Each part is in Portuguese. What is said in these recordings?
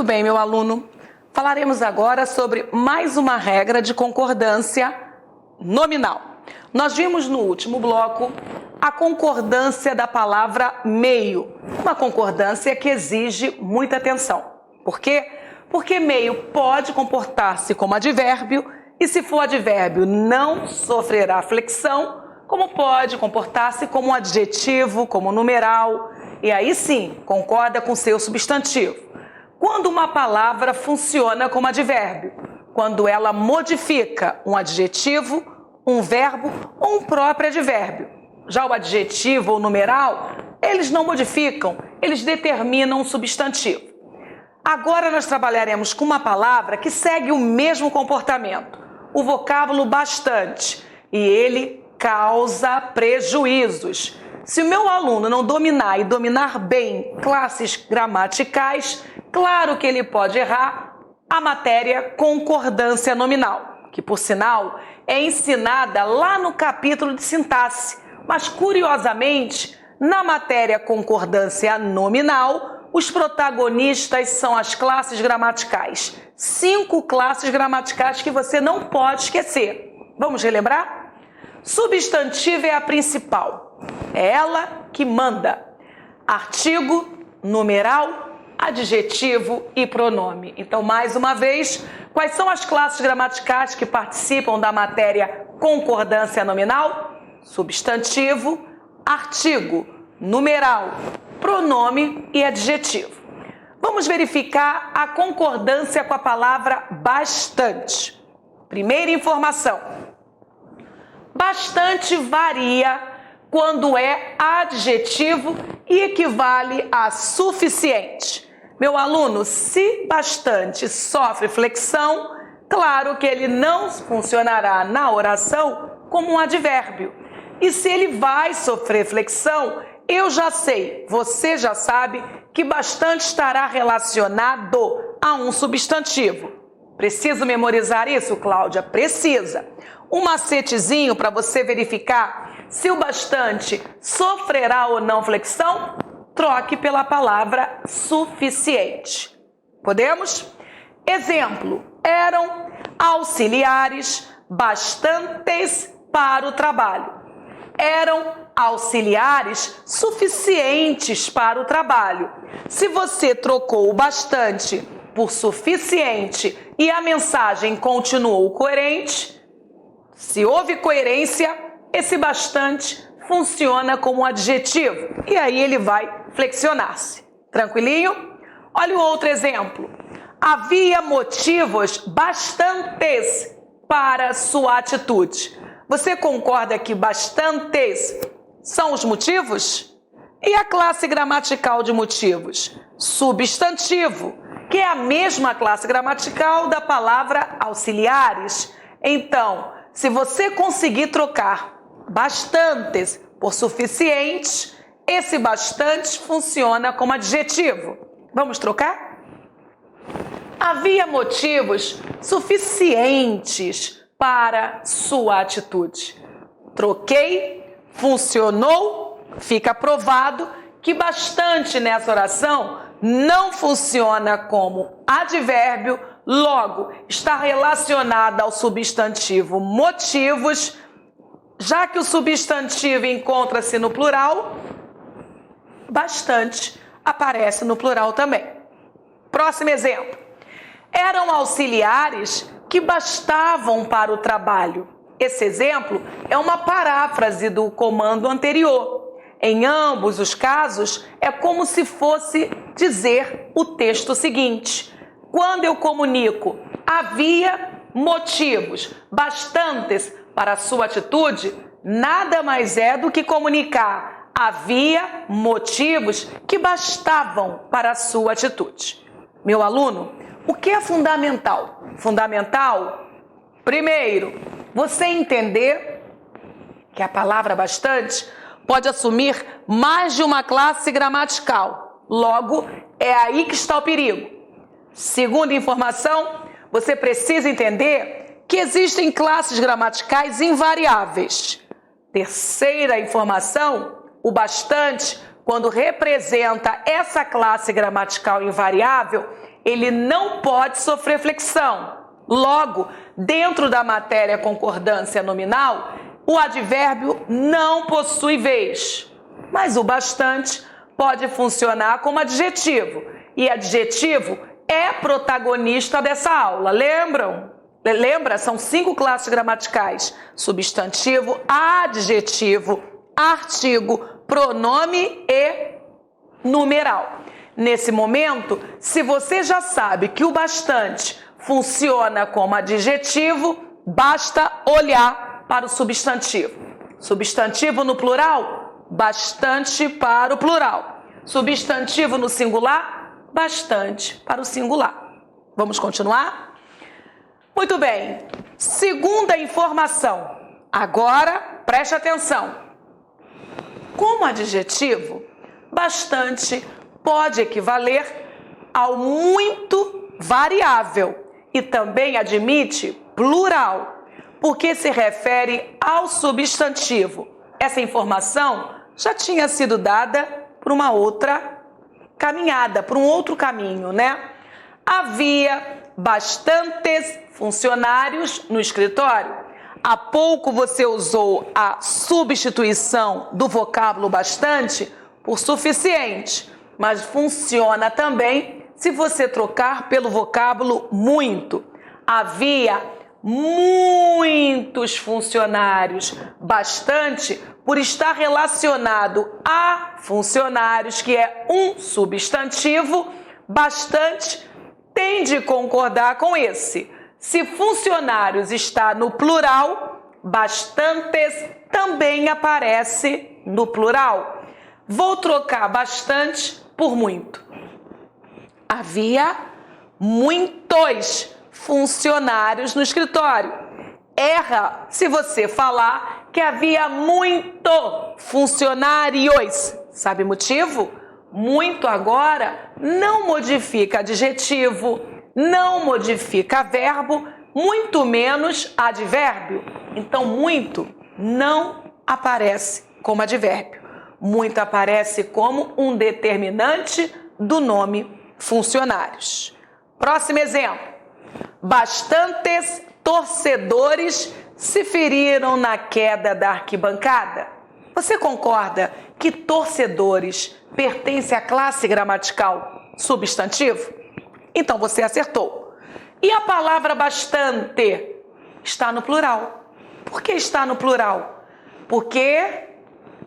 Muito bem, meu aluno. Falaremos agora sobre mais uma regra de concordância nominal. Nós vimos no último bloco a concordância da palavra meio, uma concordância que exige muita atenção. Por quê? Porque meio pode comportar-se como advérbio e, se for advérbio, não sofrerá flexão, como pode comportar-se como adjetivo, como numeral, e aí sim concorda com seu substantivo. Quando uma palavra funciona como advérbio, quando ela modifica um adjetivo, um verbo ou um próprio advérbio. Já o adjetivo ou numeral, eles não modificam, eles determinam um substantivo. Agora nós trabalharemos com uma palavra que segue o mesmo comportamento, o vocábulo bastante, e ele causa prejuízos. Se o meu aluno não dominar e dominar bem classes gramaticais, claro que ele pode errar a matéria concordância nominal, que, por sinal, é ensinada lá no capítulo de sintaxe. Mas, curiosamente, na matéria concordância nominal, os protagonistas são as classes gramaticais. 5 classes gramaticais que você não pode esquecer. Vamos relembrar? Substantivo é a principal. É ela que manda. Artigo, numeral, adjetivo e pronome. Então, mais uma vez, quais são as classes gramaticais que participam da matéria concordância nominal? Substantivo, artigo, numeral, pronome e adjetivo. Vamos verificar a concordância com a palavra bastante. Primeira informação. Bastante varia quando é adjetivo e equivale a suficiente. Meu aluno, se bastante sofre flexão, claro que ele não funcionará na oração como um advérbio. E se ele vai sofrer flexão, eu já sei, você já sabe que bastante estará relacionado a um substantivo. Preciso memorizar isso, Cláudia? Precisa. Um macetezinho para você verificar se o bastante sofrerá ou não flexão, troque pela palavra suficiente. Podemos? Exemplo, eram auxiliares bastantes para o trabalho. Eram auxiliares suficientes para o trabalho. Se você trocou o bastante por suficiente e a mensagem continuou coerente, se houve coerência, esse bastante funciona como adjetivo e aí ele vai flexionar-se. Tranquilinho? Olha o outro exemplo. Havia motivos bastantes para sua atitude. Você concorda que bastantes são os motivos? E a classe gramatical de motivos? Substantivo, que é a mesma classe gramatical da palavra auxiliares. Então, se você conseguir trocar bastantes por suficientes, esse bastante funciona como adjetivo. Vamos trocar? Havia motivos suficientes para sua atitude. Troquei, funcionou, fica provado que bastante nessa oração não funciona como advérbio, logo está relacionada ao substantivo motivos, já que o substantivo encontra-se no plural, bastante aparece no plural também. Próximo exemplo. Eram auxiliares que bastavam para o trabalho. Esse exemplo é uma paráfrase do comando anterior. Em ambos os casos, é como se fosse dizer o texto seguinte. Quando eu comunico havia motivos bastantes para a sua atitude, nada mais é do que comunicar havia motivos que bastavam para a sua atitude. Meu aluno, o que é fundamental? Fundamental, primeiro, você entender que a palavra bastante pode assumir mais de uma classe gramatical. Logo, é aí que está o perigo. Segunda informação, você precisa entender que existem classes gramaticais invariáveis. Terceira informação, o bastante, quando representa essa classe gramatical invariável, ele não pode sofrer flexão. Logo, dentro da matéria concordância nominal, o advérbio não possui vez, mas o bastante pode funcionar como adjetivo, e adjetivo é protagonista dessa aula, lembram? Lembra? São 5 classes gramaticais: substantivo, adjetivo, artigo, pronome e numeral. Nesse momento, se você já sabe que o bastante funciona como adjetivo, basta olhar para o substantivo. Substantivo no plural, bastante para o plural. Substantivo no singular, bastante para o singular. Vamos continuar? Muito bem. Segunda informação. Agora, preste atenção. Como adjetivo, bastante pode equivaler ao muito variável e também admite plural, porque se refere ao substantivo. Essa informação já tinha sido dada por uma outra caminhada, por um outro caminho, né? Havia bastantes funcionários no escritório. Há pouco você usou a substituição do vocábulo bastante por suficiente, mas funciona também se você trocar pelo vocábulo muito. Havia muitos funcionários. Bastante, por estar relacionado a funcionários, que é um substantivo, bastante tende a concordar com esse. Se funcionários está no plural, bastantes também aparece no plural. Vou trocar bastante por muito. Havia muitos funcionários no escritório. Erra se você falar que havia muito funcionários. Sabe o motivo? Muito agora não modifica adjetivo, não modifica verbo, muito menos advérbio. Então, muito não aparece como advérbio. Muito aparece como um determinante do nome funcionários. Próximo exemplo. Bastantes torcedores se feriram na queda da arquibancada. Você concorda que torcedores pertence à classe gramatical substantivo? Então você acertou. E a palavra bastante está no plural. Por que está no plural? Porque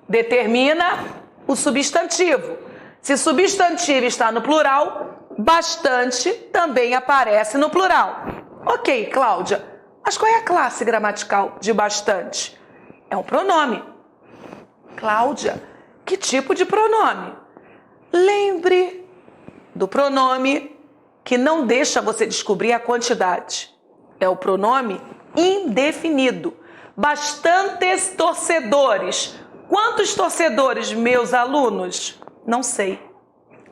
determina o substantivo. Se substantivo está no plural, bastante também aparece no plural. Ok, Cláudia, mas qual é a classe gramatical de bastante? É um pronome. Cláudia, que tipo de pronome? Lembre do pronome que não deixa você descobrir a quantidade. É o pronome indefinido. Bastantes torcedores. Quantos torcedores, meus alunos? Não sei.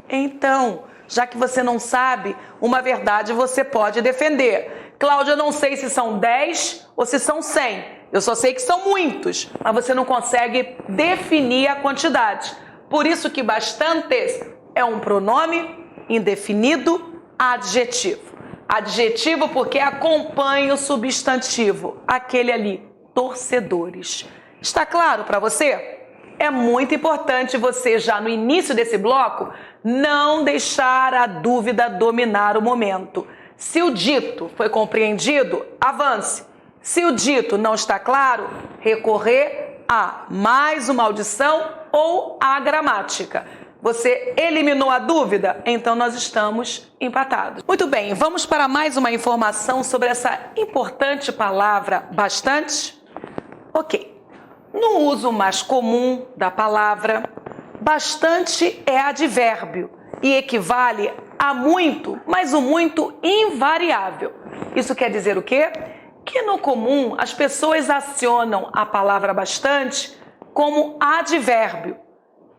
Então, já que você não sabe, uma verdade você pode defender. Cláudia, eu não sei se são 10 ou se são 100. Eu só sei que são muitos, mas você não consegue definir a quantidade. Por isso que bastantes é um pronome indefinido adjetivo. Adjetivo porque acompanha o substantivo, aquele ali, torcedores. Está claro para você? É muito importante você, já no início desse bloco, não deixar a dúvida dominar o momento. Se o dito foi compreendido, avance. Se o dito não está claro, recorrer a mais uma audição ou à gramática. Você eliminou a dúvida? Então nós estamos empatados. Muito bem, vamos para mais uma informação sobre essa importante palavra bastante? Ok. No uso mais comum da palavra, bastante é advérbio e equivale a muito, mas o muito invariável. Isso quer dizer o quê? Que no comum as pessoas acionam a palavra bastante como advérbio.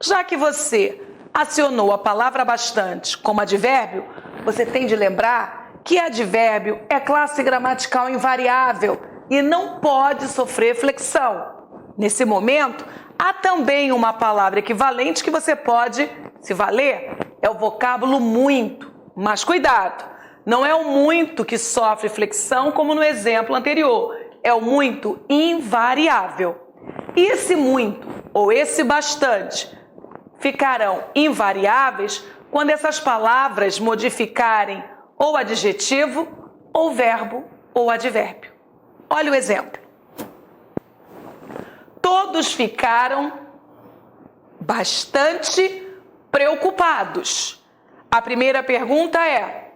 Já que você acionou a palavra bastante como advérbio, você tem de lembrar que advérbio é classe gramatical invariável e não pode sofrer flexão. Nesse momento, há também uma palavra equivalente que você pode se valer, é o vocábulo muito. Mas cuidado, não é o muito que sofre flexão como no exemplo anterior, é o muito invariável. E esse muito ou esse bastante ficarão invariáveis quando essas palavras modificarem ou adjetivo, ou verbo, ou advérbio. Olha o exemplo. Todos ficaram bastante preocupados. A primeira pergunta é: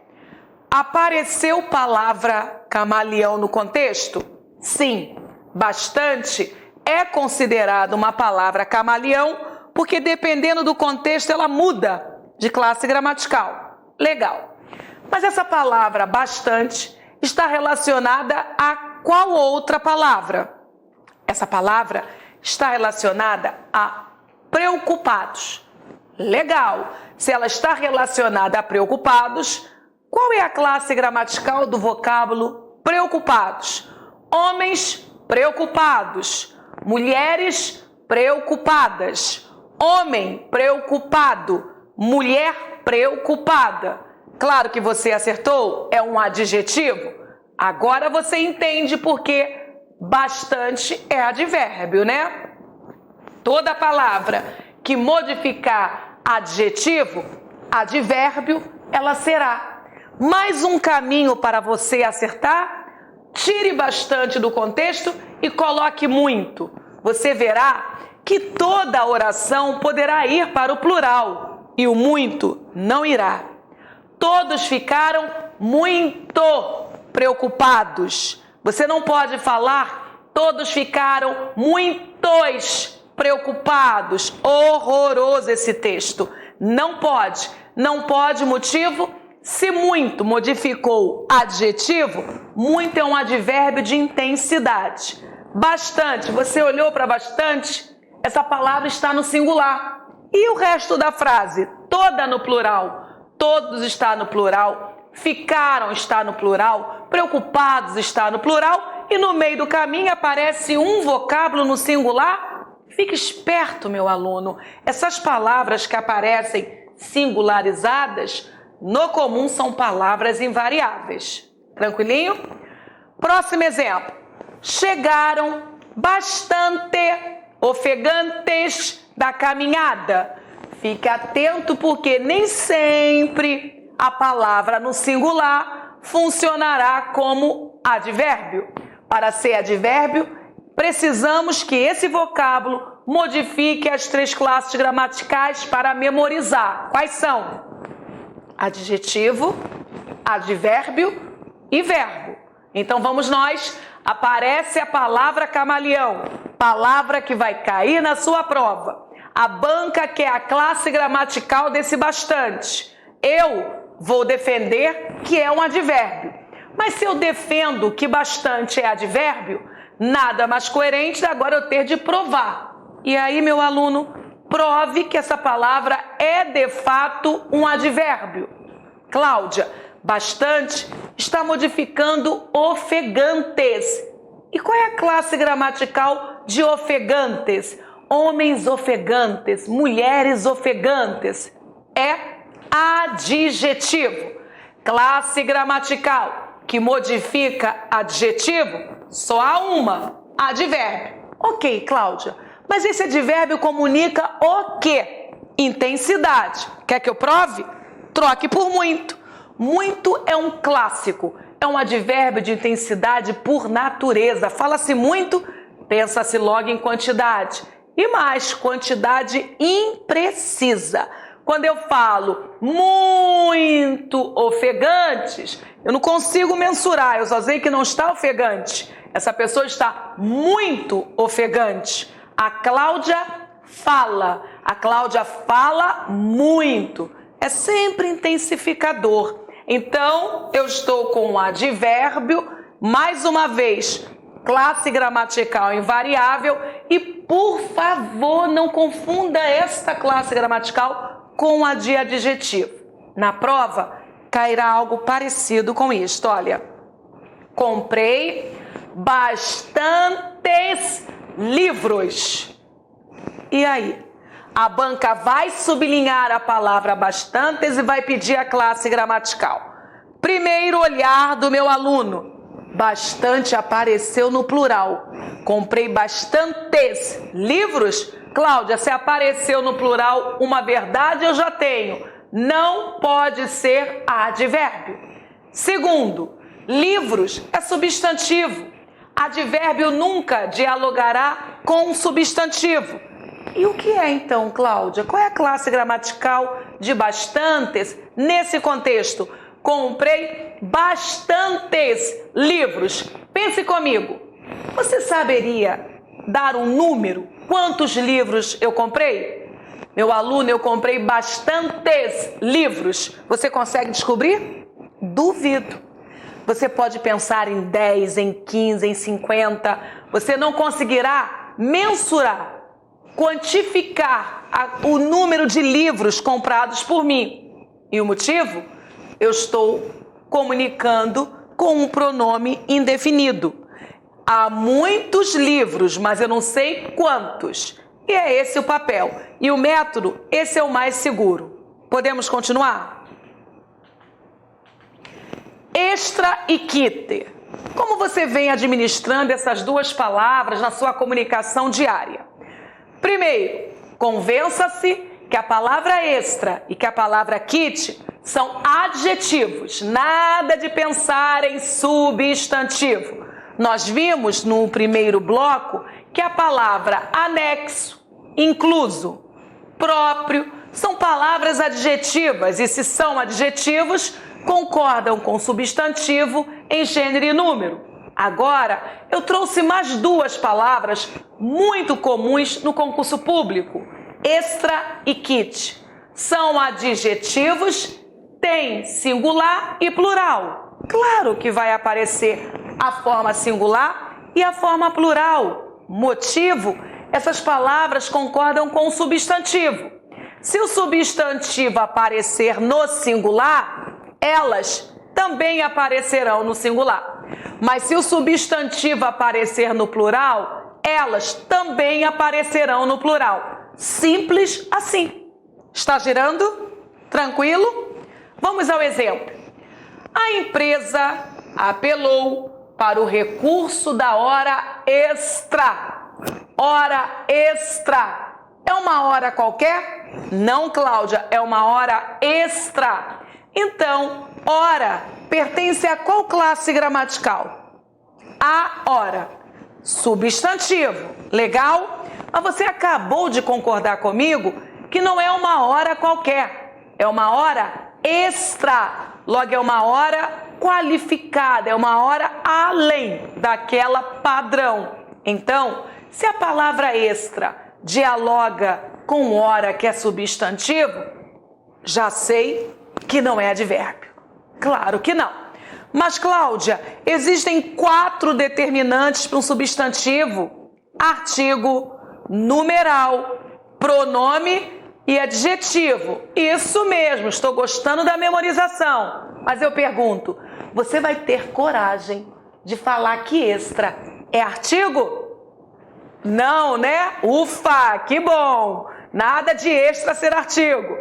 apareceu palavra camaleão no contexto? Sim, bastante é considerada uma palavra camaleão porque dependendo do contexto ela muda de classe gramatical. Legal. Mas essa palavra bastante está relacionada a qual outra palavra? Essa palavra está relacionada a preocupados. Legal. Se ela está relacionada a preocupados, qual é a classe gramatical do vocábulo preocupados? Homens preocupados, mulheres preocupadas, homem preocupado, mulher preocupada. Claro que você acertou, é um adjetivo. Agora você entende por que bastante é advérbio, né? Toda palavra que modificar adjetivo, advérbio, ela será. Mais um caminho para você acertar: tire bastante do contexto e coloque muito. Você verá que toda oração poderá ir para o plural e o muito não irá. Todos ficaram muito preocupados. Você não pode falar todos ficaram muitos preocupados. Horroroso esse texto. Não pode. Não pode, motivo: se muito modificou adjetivo, muito é um advérbio de intensidade. Bastante, você olhou para bastante? Essa palavra está no singular. E o resto da frase? Toda no plural. Todos está no plural. Ficaram está no plural. Preocupados está no plural. E no meio do caminho aparece um vocábulo no singular. Fique esperto, meu aluno. Essas palavras que aparecem singularizadas, no comum são palavras invariáveis. Tranquilinho? Próximo exemplo. Chegaram bastante ofegantes da caminhada. Fique atento porque nem sempre a palavra no singular funcionará como advérbio. Para ser advérbio, precisamos que esse vocábulo modifique as 3 classes gramaticais para memorizar. Quais são? Adjetivo, advérbio e verbo. Então vamos nós. Aparece a palavra camaleão, palavra que vai cair na sua prova. A banca, que é a classe gramatical desse bastante. Eu vou defender que é um advérbio. Mas se eu defendo que bastante é advérbio, nada mais coerente agora eu ter de provar. E aí, meu aluno, prove que essa palavra é de fato um advérbio. Cláudia, bastante está modificando ofegantes. E qual é a classe gramatical de ofegantes? Homens ofegantes, mulheres ofegantes. É adjetivo. Classe gramatical que modifica adjetivo, só há uma, advérbio. Ok, Cláudia, mas esse advérbio comunica o quê? Intensidade. Quer que eu prove? Troque por muito. Muito é um clássico, é um advérbio de intensidade por natureza. Fala-se muito, pensa-se logo em quantidade. E mais, quantidade imprecisa. Quando eu falo muito ofegantes, eu não consigo mensurar, eu só sei que não está ofegante. Essa pessoa está muito ofegante. A Cláudia fala muito. É sempre intensificador. Então, eu estou com um advérbio, mais uma vez, classe gramatical invariável. E, por favor, não confunda esta classe gramatical com a de adjetivo. Na prova, cairá algo parecido com isto. Olha, comprei bastantes livros. E aí? A banca vai sublinhar a palavra bastantes e vai pedir a classe gramatical. Primeiro olhar do meu aluno. Bastante apareceu no plural. Comprei bastantes livros. Cláudia, se apareceu no plural, uma verdade eu já tenho. Não pode ser advérbio. Segundo, livros é substantivo. Advérbio nunca dialogará com um substantivo. E o que é então, Cláudia? Qual é a classe gramatical de bastantes nesse contexto? Comprei bastantes livros. Pense comigo. Você saberia dar um número? Quantos livros eu comprei? Meu aluno, eu comprei bastantes livros. Você consegue descobrir? Duvido. Você pode pensar em 10, em 15, em 50. Você não conseguirá mensurar, quantificar o número de livros comprados por mim. E o motivo? Eu estou comunicando com um pronome indefinido. Há muitos livros, mas eu não sei quantos. E é esse o papel. E o método, esse é o mais seguro. Podemos continuar? Extra e quite. Como você vem administrando essas duas palavras na sua comunicação diária? Primeiro, convença-se que a palavra extra e que a palavra quite são adjetivos. Nada de pensar em substantivo. Nós vimos no primeiro bloco que a palavra anexo, incluso, próprio, são palavras adjetivas e se são adjetivos, concordam com substantivo em gênero e número. Agora, eu trouxe mais duas palavras muito comuns no concurso público, extra e quite. São adjetivos, têm singular e plural. Claro que vai aparecer a forma singular e a forma plural. Motivo, essas palavras concordam com o substantivo. Se o substantivo aparecer no singular, elas também aparecerão no singular. Mas se o substantivo aparecer no plural, elas também aparecerão no plural. Simples assim. Está girando? Tranquilo? Vamos ao exemplo. A empresa apelou para o recurso da hora extra. Hora extra. É uma hora qualquer? Não, Cláudia, é uma hora extra. Então, hora pertence a qual classe gramatical? A hora. Substantivo. Legal? Mas você acabou de concordar comigo que não é uma hora qualquer. É uma hora extra. Logo, é uma hora qualificada. É uma hora além daquela padrão. Então, se a palavra extra dialoga com hora, que é substantivo, já sei que não é advérbio. Claro que não. Mas, Cláudia, existem 4 determinantes para um substantivo: artigo, numeral, pronome e adjetivo. Isso mesmo, estou gostando da memorização. Mas eu pergunto, você vai ter coragem de falar que extra é artigo? Não, né? Ufa, que bom! Nada de extra ser artigo.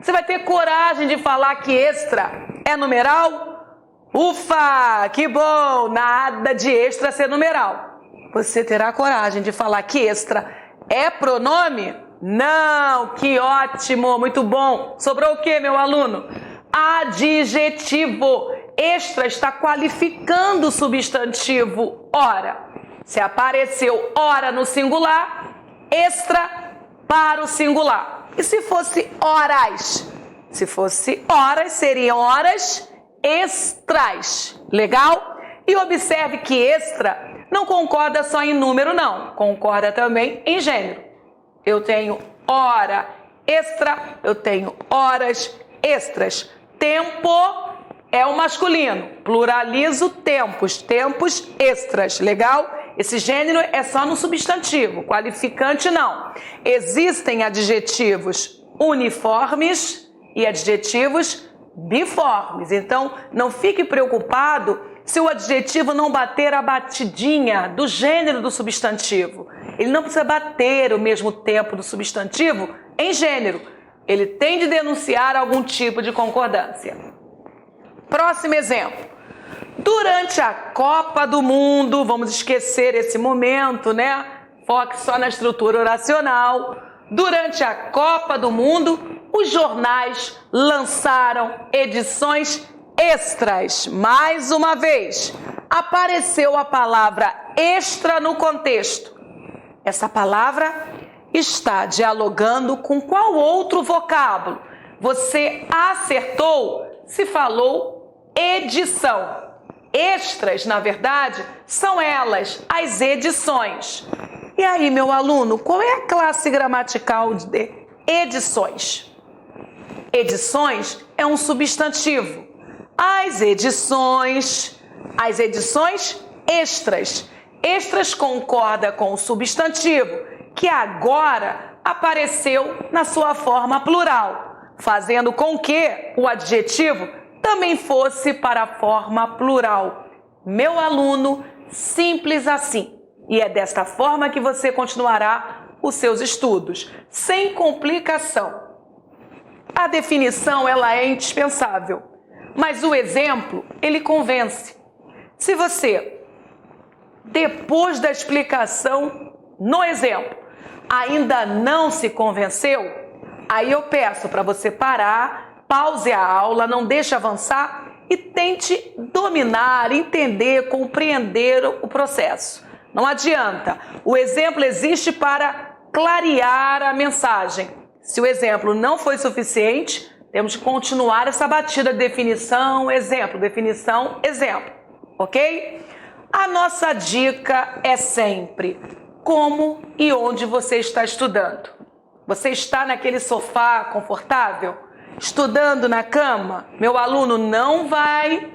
Você vai ter coragem de falar que extra é numeral? Ufa, que bom! Nada de extra ser numeral. Você terá coragem de falar que extra é pronome? Não, que ótimo, muito bom. Sobrou o que, meu aluno? Adjetivo. Extra está qualificando o substantivo hora. Se apareceu hora no singular, extra para o singular. E se fosse horas? Se fosse horas, seriam horas extras. Legal? E observe que extra não concorda só em número, não. Concorda também em gênero. Eu tenho hora extra, eu tenho horas extras. Tempo é o masculino. Pluralizo tempos, tempos extras. Legal? Esse gênero é só no substantivo, qualificante não. Existem adjetivos uniformes e adjetivos biformes. Então, não fique preocupado se o adjetivo não bater a batidinha do gênero do substantivo. Ele não precisa bater o mesmo tempo do substantivo em gênero. Ele tem de denunciar algum tipo de concordância. Próximo exemplo. Durante a Copa do Mundo, vamos esquecer esse momento, né? Foque só na estrutura oracional. Durante a Copa do Mundo, os jornais lançaram edições extras. Mais uma vez, apareceu a palavra extra no contexto. Essa palavra está dialogando com qual outro vocábulo? Você acertou se falou edição. Extras, na verdade, são elas, as edições. E aí, meu aluno, qual é a classe gramatical de edições? Edições é um substantivo. As edições extras. Extras concorda com o substantivo, que agora apareceu na sua forma plural, fazendo com que o adjetivo também fosse para a forma plural. Meu aluno, simples assim. E é desta forma que você continuará os seus estudos, sem complicação. A definição, ela é indispensável, mas o exemplo, ele convence. Se você, depois da explicação no exemplo, ainda não se convenceu, aí eu peço para você parar, pause a aula, não deixe avançar e tente dominar, entender, compreender o processo. Não adianta. O exemplo existe para clarear a mensagem. Se o exemplo não foi suficiente, temos que continuar essa batida de definição, exemplo, ok? A nossa dica é sempre como e onde você está estudando. Você está naquele sofá confortável? Estudando na cama? Meu aluno, não vai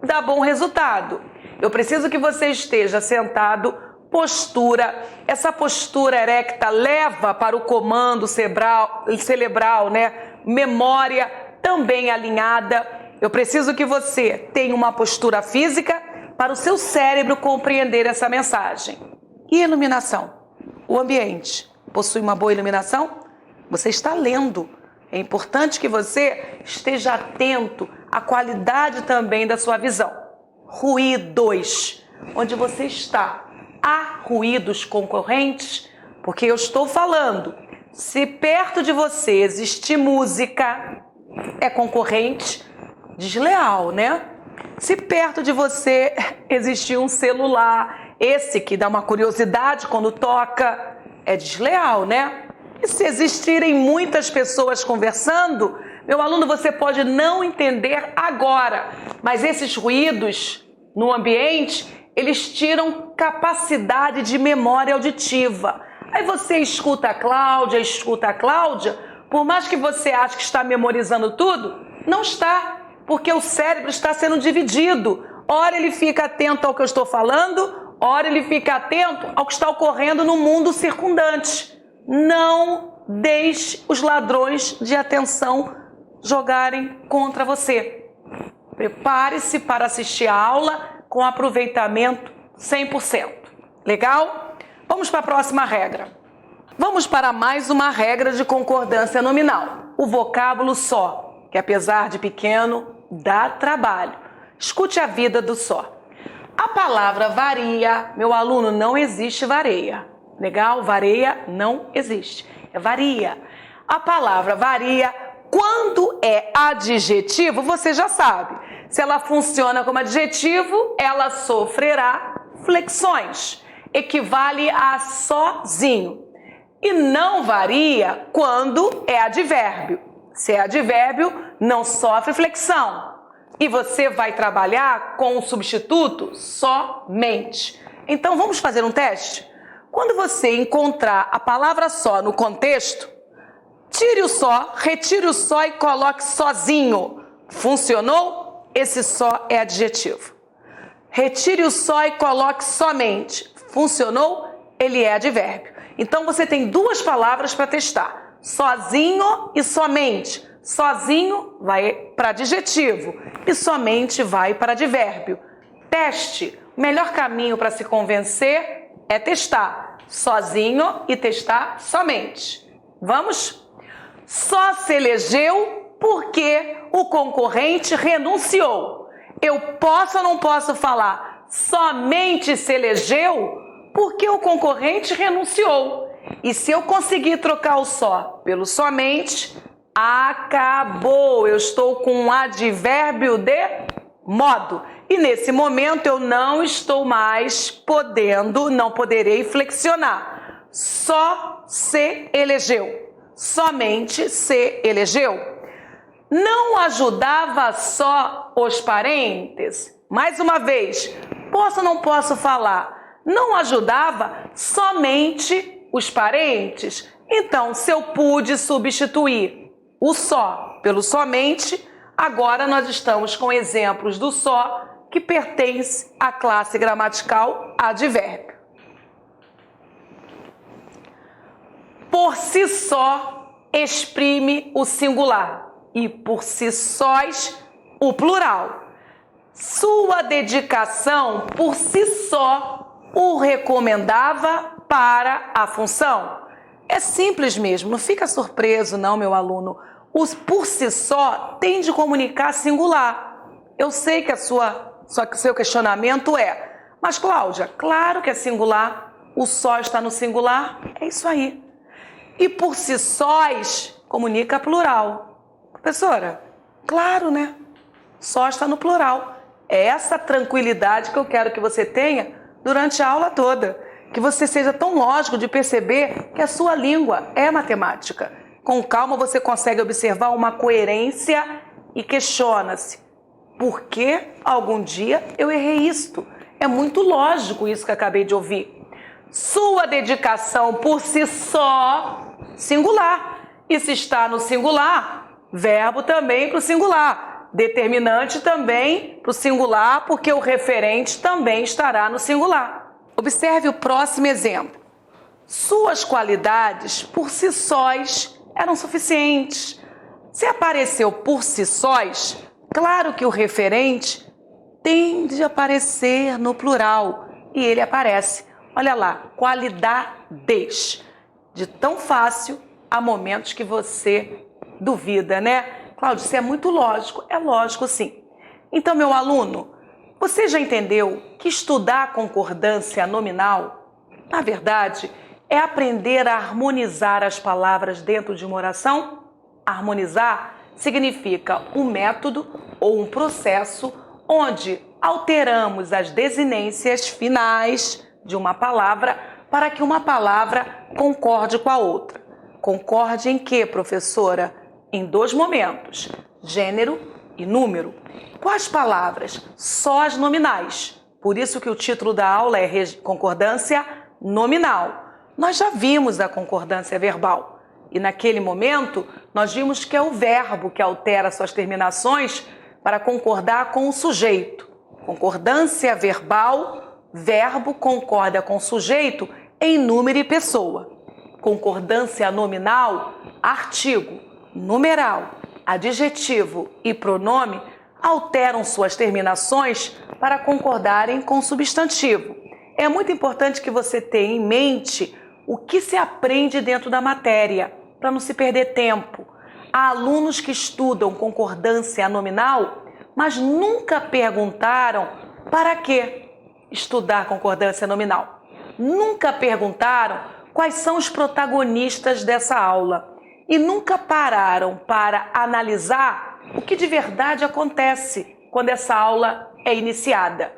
dar bom resultado. Eu preciso que você esteja sentado, postura. Essa postura erecta leva para o comando cerebral, né? Memória também alinhada. Eu preciso que você tenha uma postura física para o seu cérebro compreender essa mensagem. E iluminação? O ambiente possui uma boa iluminação? Você está lendo. É importante que você esteja atento à qualidade também da sua visão. Ruídos. Onde você está? Há ruídos concorrentes? Porque eu estou falando, se perto de você existir música, é concorrente desleal, né? Se perto de você existir um celular, esse que dá uma curiosidade quando toca, é desleal, né? E se existirem muitas pessoas conversando, meu aluno, você pode não entender agora, mas esses ruídos no ambiente, eles tiram capacidade de memória auditiva. Aí você escuta a Cláudia, por mais que você ache que está memorizando tudo, não está, porque o cérebro está sendo dividido. Ora ele fica atento ao que eu estou falando, ora ele fica atento ao que está ocorrendo no mundo circundante. Não deixe os ladrões de atenção jogarem contra você. Prepare-se para assistir a aula com aproveitamento 100%. Legal? Vamos para a próxima regra. Vamos para mais uma regra de concordância nominal. O vocábulo só, que apesar de pequeno, dá trabalho. Escute a vida do só. A palavra varia, meu aluno, não existe vareia. Legal? Vareia não existe. É varia. A palavra varia, quando é adjetivo, você já sabe. Se ela funciona como adjetivo, ela sofrerá flexões. Equivale a sozinho. E não varia quando é advérbio. Se é advérbio, não sofre flexão. E você vai trabalhar com o substituto somente. Então, vamos fazer um teste? Quando você encontrar a palavra só no contexto, tire o só, retire o só e coloque sozinho. Funcionou? Esse só é adjetivo. Retire o só e coloque somente. Funcionou? Ele é advérbio. Então você tem duas palavras para testar: sozinho e somente. Sozinho vai para adjetivo e somente vai para advérbio. Teste. O melhor caminho para se convencer é testar sozinho e testar somente. Vamos? Só se elegeu porque o concorrente renunciou. Eu posso ou não posso falar somente se elegeu porque o concorrente renunciou? E se eu conseguir trocar o só pelo somente, acabou. Eu estou com um advérbio de modo. E nesse momento eu não estou mais não poderei flexionar. Só se elegeu. Somente se elegeu. Não ajudava só os parentes? Mais uma vez, posso ou não posso falar? Não ajudava somente os parentes? Então, se eu pude substituir o só pelo somente, agora nós estamos com exemplos do só que pertence à classe gramatical advérbio. Por si só exprime o singular e por si sós o plural. Sua dedicação por si só o recomendava para a função. É simples mesmo, não fica surpreso não, meu aluno. O por si só tem de comunicar singular. Eu sei que seu questionamento é, mas Cláudia, claro que é singular, o só está no singular, é isso aí. E por si sós comunica plural. Professora, claro, né? Só está no plural. É essa tranquilidade que eu quero que você tenha durante a aula toda. Que você seja tão lógico de perceber que a sua língua é matemática. Com calma você consegue observar uma coerência e questiona-se. Por que algum dia eu errei isto? É muito lógico isso que acabei de ouvir. Sua dedicação por si só, singular. E se está no singular, verbo também para o singular. Determinante também para o singular, porque o referente também estará no singular. Observe o próximo exemplo. Suas qualidades por si sós eram suficientes. Se apareceu por si sós, claro que o referente tem de aparecer no plural. E ele aparece. Olha lá, qualidades. De tão fácil a momentos que você duvida, né? Cláudio, isso é muito lógico. É lógico, sim. Então, meu aluno, você já entendeu que estudar a concordância nominal, na verdade, é aprender a harmonizar as palavras dentro de uma oração? Harmonizar significa um método ou um processo onde alteramos as desinências finais de uma palavra para que uma palavra concorde com a outra. Concorde em quê, professora? Em dois momentos, gênero e número. Quais palavras? Só as nominais. Por isso que o título da aula é concordância nominal. Nós já vimos a concordância verbal. E naquele momento, nós vimos que é o verbo que altera suas terminações para concordar com o sujeito. Concordância verbal, verbo concorda com o sujeito em número e pessoa. Concordância nominal, artigo, numeral, adjetivo e pronome alteram suas terminações para concordarem com o substantivo. É muito importante que você tenha em mente o que se aprende dentro da matéria, para não se perder tempo. Há alunos que estudam concordância nominal, mas nunca perguntaram para que estudar concordância nominal. Nunca perguntaram quais são os protagonistas dessa aula. E nunca pararam para analisar o que de verdade acontece quando essa aula é iniciada.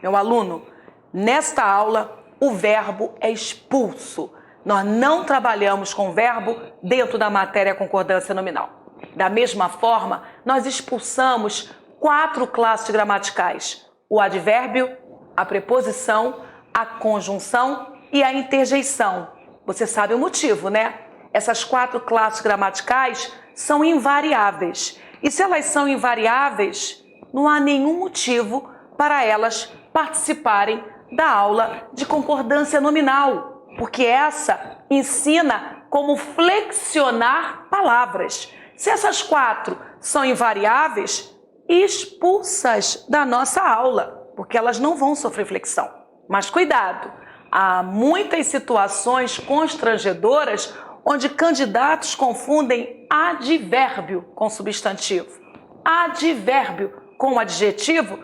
Meu aluno, nesta aula o verbo é expulso. Nós não trabalhamos com verbo dentro da matéria concordância nominal. Da mesma forma, nós expulsamos 4 classes gramaticais: o advérbio, a preposição, a conjunção e a interjeição. Você sabe o motivo, né? Essas 4 classes gramaticais são invariáveis. E se elas são invariáveis, não há nenhum motivo para elas participarem da aula de concordância nominal, porque essa ensina como flexionar palavras. Se essas 4 são invariáveis, expulsas da nossa aula, porque elas não vão sofrer flexão. Mas cuidado, há muitas situações constrangedoras onde candidatos confundem advérbio com substantivo, advérbio com adjetivo,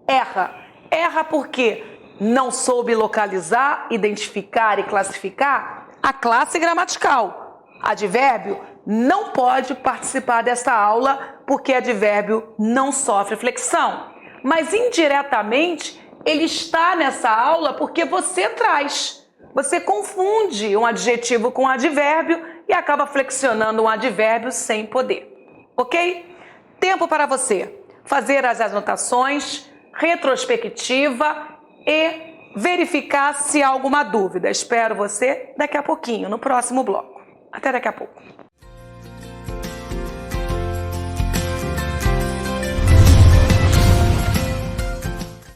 erra. Erra porque não soube localizar, identificar e classificar a classe gramatical. Advérbio não pode participar dessa aula porque advérbio não sofre flexão. Mas indiretamente ele está nessa aula porque você traz. Você confunde um adjetivo com um advérbio e acaba flexionando um advérbio sem poder. Ok? Tempo para você fazer as anotações, retrospectiva e verificar se há alguma dúvida. Espero você daqui a pouquinho, no próximo bloco. Até daqui a pouco.